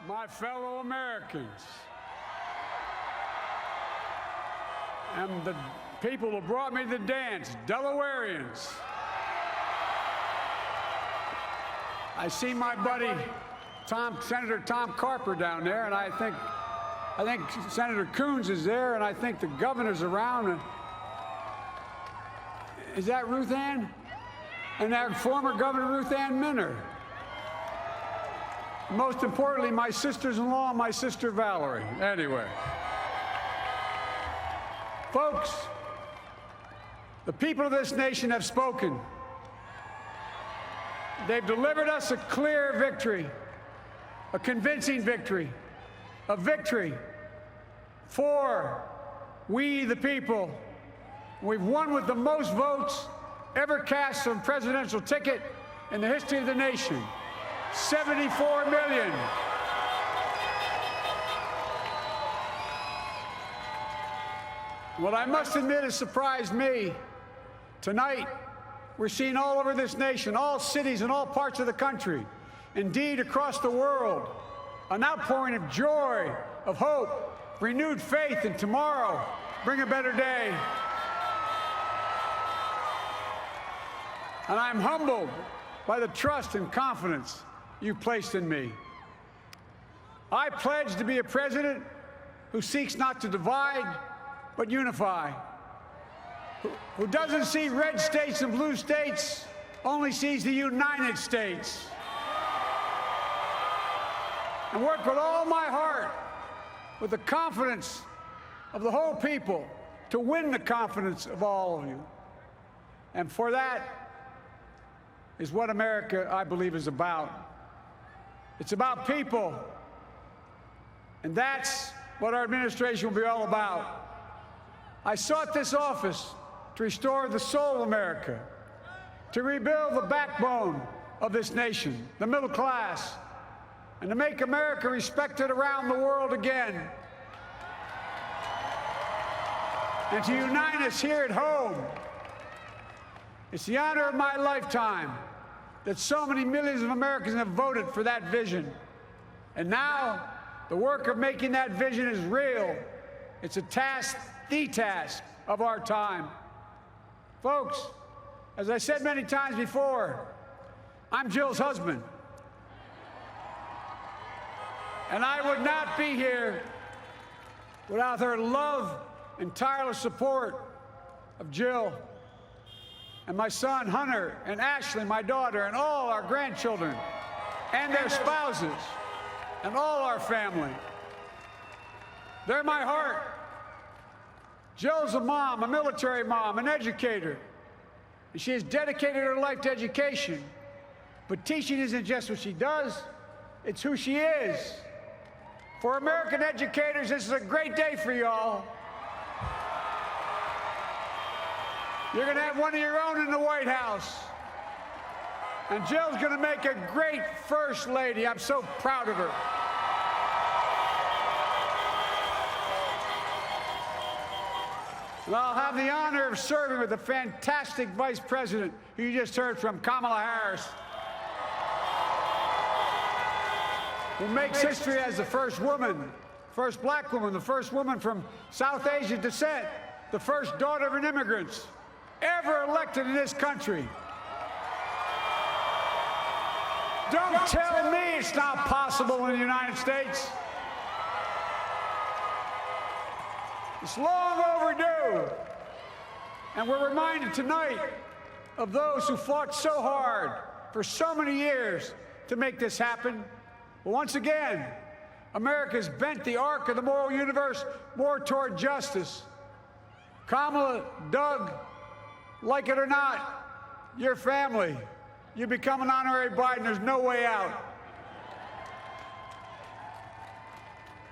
my fellow Americans, and the people who brought me to the dance, Delawareans. I see my buddy Senator Tom Carper down there, and I think Senator Coons is there, and I think the governor's around. Is that Ruth Ann? And that former Governor Ruth Ann Minner. Most importantly, my sisters-in-law and my sister Valerie. Anyway. Folks, the people of this nation have spoken. They've delivered us a clear victory, a convincing victory, a victory for we the people. We've won with the most votes ever cast on a presidential ticket in the history of the nation. 74 million. What I must admit has surprised me. Tonight, we're seeing all over this nation, all cities and all parts of the country, indeed across the world, an outpouring of joy, of hope, renewed faith in tomorrow, bring a better day. And I'm humbled by the trust and confidence you've placed in me. I pledge to be a president who seeks not to divide, but unify, who doesn't see red states and blue states, only sees the United States. And work with all my heart, with the confidence of the whole people, to win the confidence of all of you. And for that is what America, I believe, is about. It's about people. And that's what our administration will be all about. I sought this office to restore the soul of America, to rebuild the backbone of this nation, the middle class, and to make America respected around the world again, and to unite us here at home. It's the honor of my lifetime that so many millions of Americans have voted for that vision. And now, the work of making that vision is real. It's a task, the task of our time. Folks, as I said many times before, I'm Jill's husband. And I would not be here without her love and tireless support of Jill and my son Hunter and Ashley, my daughter, and all our grandchildren and their spouses and all our family. They're my heart. Jill's a mom, a military mom, an educator. And she has dedicated her life to education. But teaching isn't just what she does, it's who she is. For American educators, this is a great day for y'all. You're going to have one of your own in the White House. And Jill's going to make a great First Lady. I'm so proud of her. And I'll have the honor of serving with the fantastic Vice President who you just heard from, Kamala Harris, who makes history as the first woman, first black woman, the first woman from South Asian descent, the first daughter of an immigrant ever elected in this country. Don't tell me it's not possible in the United States. It's long overdue. And we're reminded tonight of those who fought so hard for so many years to make this happen. But once again, America's bent the arc of the moral universe more toward justice. Kamala, Doug, like it or not, your family, you become an honorary Biden, there's no way out.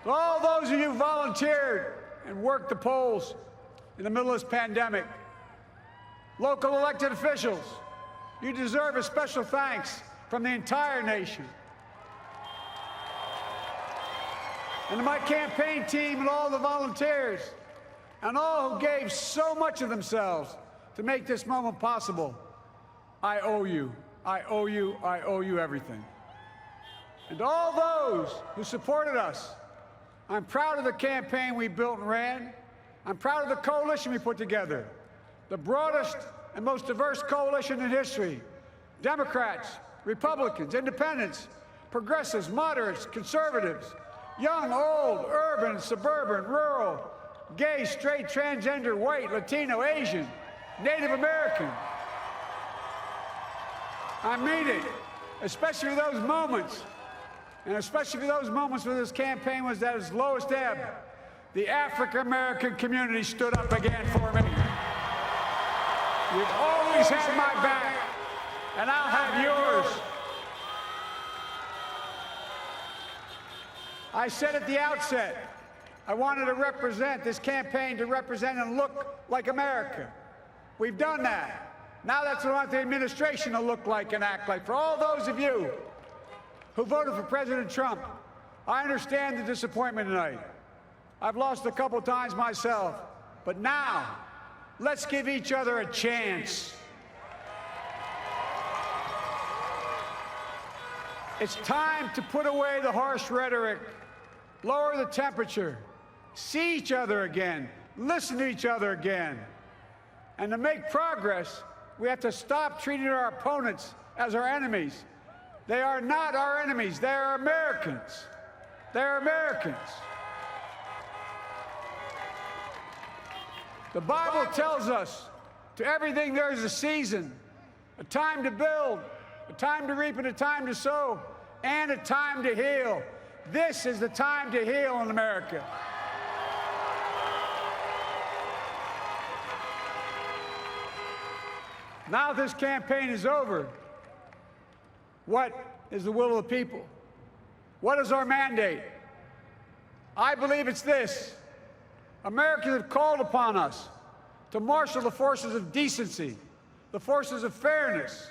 All those of you who volunteered and worked the polls in the middle of this pandemic, local elected officials, you deserve a special thanks from the entire nation. And to my campaign team and all the volunteers, and all who gave so much of themselves to make this moment possible, I owe you. I owe you. I owe you everything. And to all those who supported us, I'm proud of the campaign we built and ran. I'm proud of the coalition we put together, the broadest and most diverse coalition in history. Democrats, Republicans, independents, progressives, moderates, conservatives, young, old, urban, suburban, rural, gay, straight, transgender, white, Latino, Asian, Native American. I mean it, especially for those moments, and especially for those moments when this campaign was at its lowest ebb. The African-American community stood up again for me. You've always had my back, and I'll have yours. I said at the outset, I wanted to represent this campaign to represent and look like America. We've done that. Now that's what I want the administration to look like and act like. For all those of you who voted for President Trump, I understand the disappointment tonight. I've lost a couple times myself, but now let's give each other a chance. It's time to put away the harsh rhetoric, lower the temperature, see each other again, listen to each other again. And to make progress, we have to stop treating our opponents as our enemies. They are not our enemies. They are Americans. They are Americans. The Bible tells us, to everything there is a season, a time to build, a time to reap and a time to sow, and a time to heal. This is the time to heal in America. Now this campaign is over. What is the will of the people? What is our mandate? I believe it's this. Americans have called upon us to marshal the forces of decency, the forces of fairness,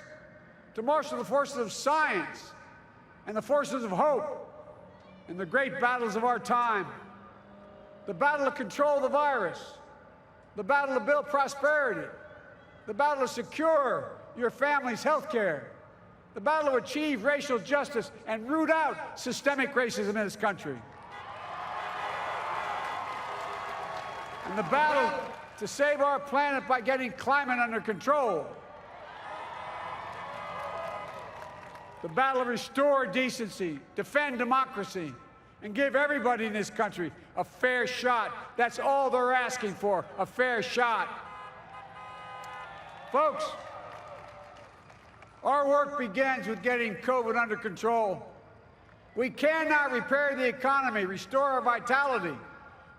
to marshal the forces of science, and the forces of hope in the great battles of our time. The battle to control the virus, the battle to build prosperity, the battle to secure your family's health care, the battle to achieve racial justice and root out systemic racism in this country. And the battle to save our planet by getting climate under control. The battle to restore decency, defend democracy, and give everybody in this country a fair shot. That's all they're asking for, a fair shot. Folks, our work begins with getting COVID under control. We cannot repair the economy, restore our vitality,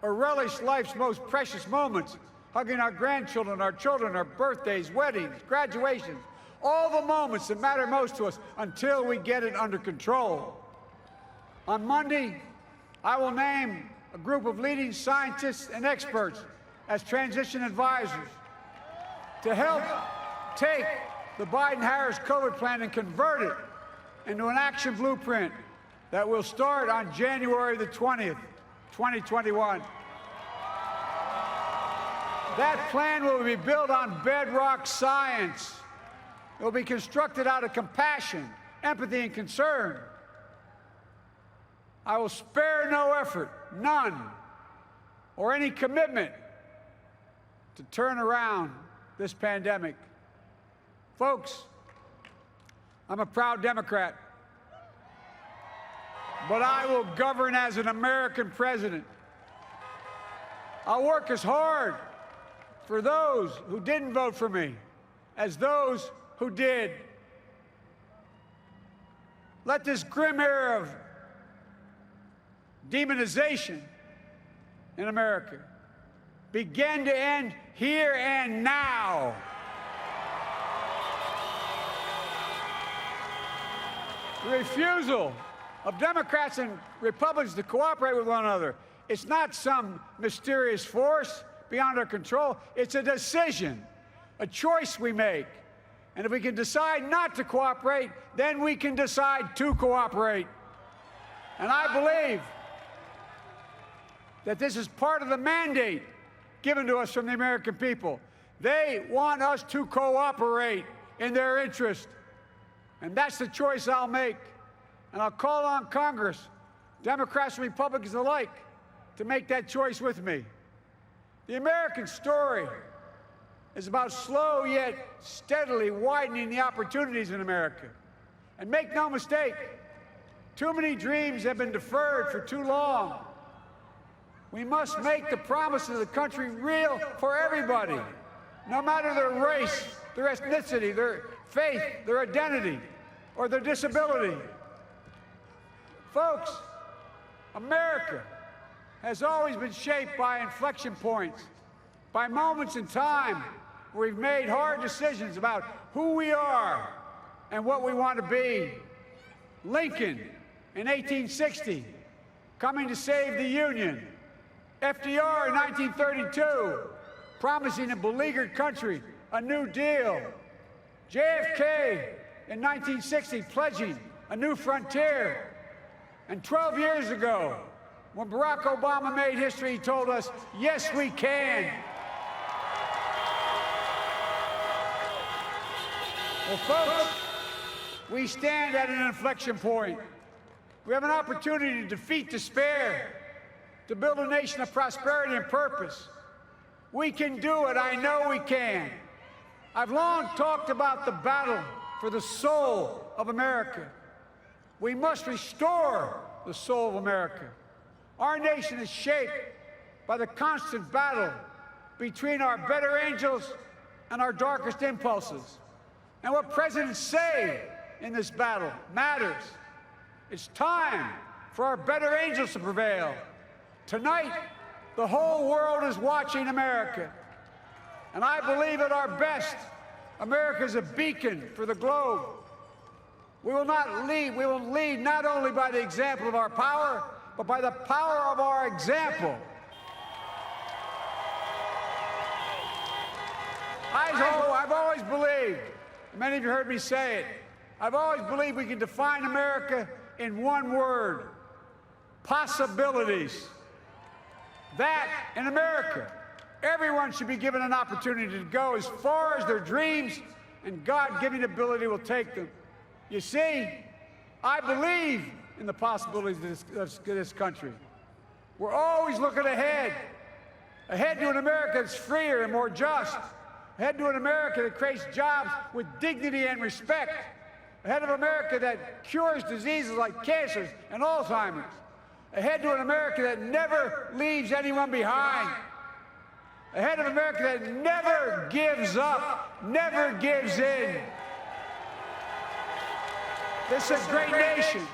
or relish life's most precious moments, hugging our grandchildren, our children, our birthdays, weddings, graduations, all the moments that matter most to us until we get it under control. On Monday, I will name a group of leading scientists and experts as transition advisors to help take the Biden-Harris COVID plan and convert it into an action blueprint that will start on January the 20th, 2021. That plan will be built on bedrock science. It will be constructed out of compassion, empathy, and concern. I will spare no effort, none, or any commitment to turn around this pandemic. Folks, I'm a proud Democrat, but I will govern as an American president. I'll work as hard for those who didn't vote for me as those who did. Let this grim era of demonization in America begin to end here and now. The refusal of Democrats and Republicans to cooperate with one another, it's not some mysterious force beyond our control. It's a decision, a choice we make. And if we can decide not to cooperate, then we can decide to cooperate. And I believe that this is part of the mandate given to us from the American people. They want us to cooperate in their interest. And that's the choice I'll make. And I'll call on Congress, Democrats and Republicans alike, to make that choice with me. The American story is about slow yet steadily widening the opportunities in America. And make no mistake, too many dreams have been deferred for too long. We must make the promises of the country real for everybody, no matter their race, their ethnicity, their faith, their identity, or their disability. Folks, America has always been shaped by inflection points, by moments in time where we've made hard decisions about who we are and what we want to be. Lincoln in 1860, coming to save the Union. FDR in 1932, promising a beleaguered country a new deal. JFK in 1960, pledging a new frontier. And 12 years ago, when Barack Obama made history, he told us, yes, we can. Well, folks, we stand at an inflection point. We have an opportunity to defeat despair, to build a nation of prosperity and purpose. We can do it. I know we can. I've long talked about the battle for the soul of America. We must restore the soul of America. Our nation is shaped by the constant battle between our better angels and our darkest impulses. And what presidents say in this battle matters. It's time for our better angels to prevail. Tonight, the whole world is watching America. And I believe at our best, America is a beacon for the globe. We will lead not only by the example of our power, but by the power of our example. I've always believed, many of you heard me say it, I've always believed we can define America in one word: possibilities. That, in America, everyone should be given an opportunity to go as far as their dreams and God-given ability will take them. You see, I believe in the possibilities of this country. We're always looking ahead to an America that's freer and more just, ahead to an America that creates jobs with dignity and respect, ahead of America that cures diseases like cancer and Alzheimer's, ahead to an America that never leaves anyone behind, ahead of America that never gives up, never gives in. This is a great nation.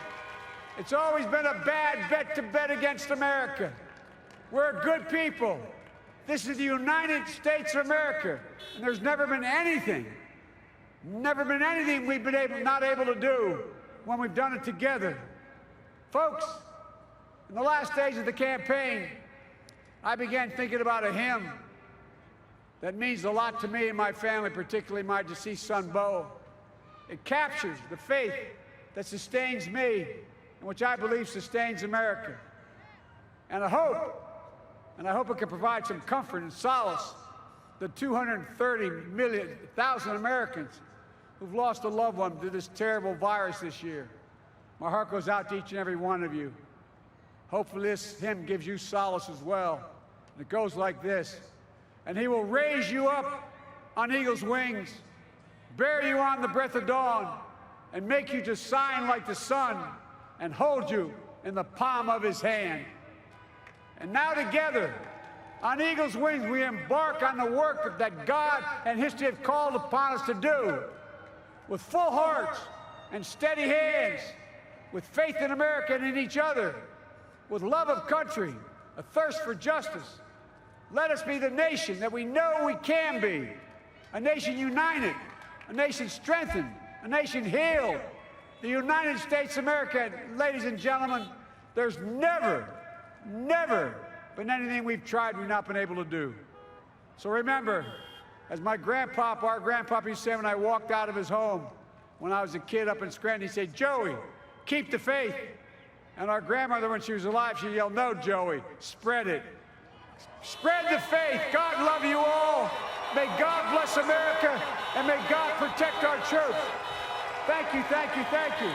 It's always been a bad bet to bet against America. We're a good people. This is the United States of America, and there's never been anything we've been not able to do when we've done it together. Folks, in the last days of the campaign, I began thinking about a hymn that means a lot to me and my family, particularly my deceased son, Bo. It captures the faith that sustains me and which I believe sustains America. And I hope it can provide some comfort and solace to 230,000 Americans who've lost a loved one to this terrible virus this year. My heart goes out to each and every one of you. Hopefully this hymn gives you solace as well. And it goes like this: and he will raise you up on eagle's wings, bear you on the breath of dawn, and make you to shine like the sun, and hold you in the palm of his hand. And now together, on eagle's wings, we embark on the work that God and history have called upon us to do, with full hearts and steady hands, with faith in America and in each other, with love of country, a thirst for justice. Let us be the nation that we know we can be, a nation united, a nation strengthened, a nation healed, the United States of America. Ladies and gentlemen, there's never been anything we've tried we've not been able to do. So remember, as our grandpapa used to say when I walked out of his home when I was a kid up in Scranton, he said, "Joey, keep the faith." And our grandmother, when she was alive, she yelled, "No, Joey, spread it. Spread the faith." God love you all. May God bless America, and may God protect our troops. Thank you, thank you, thank you.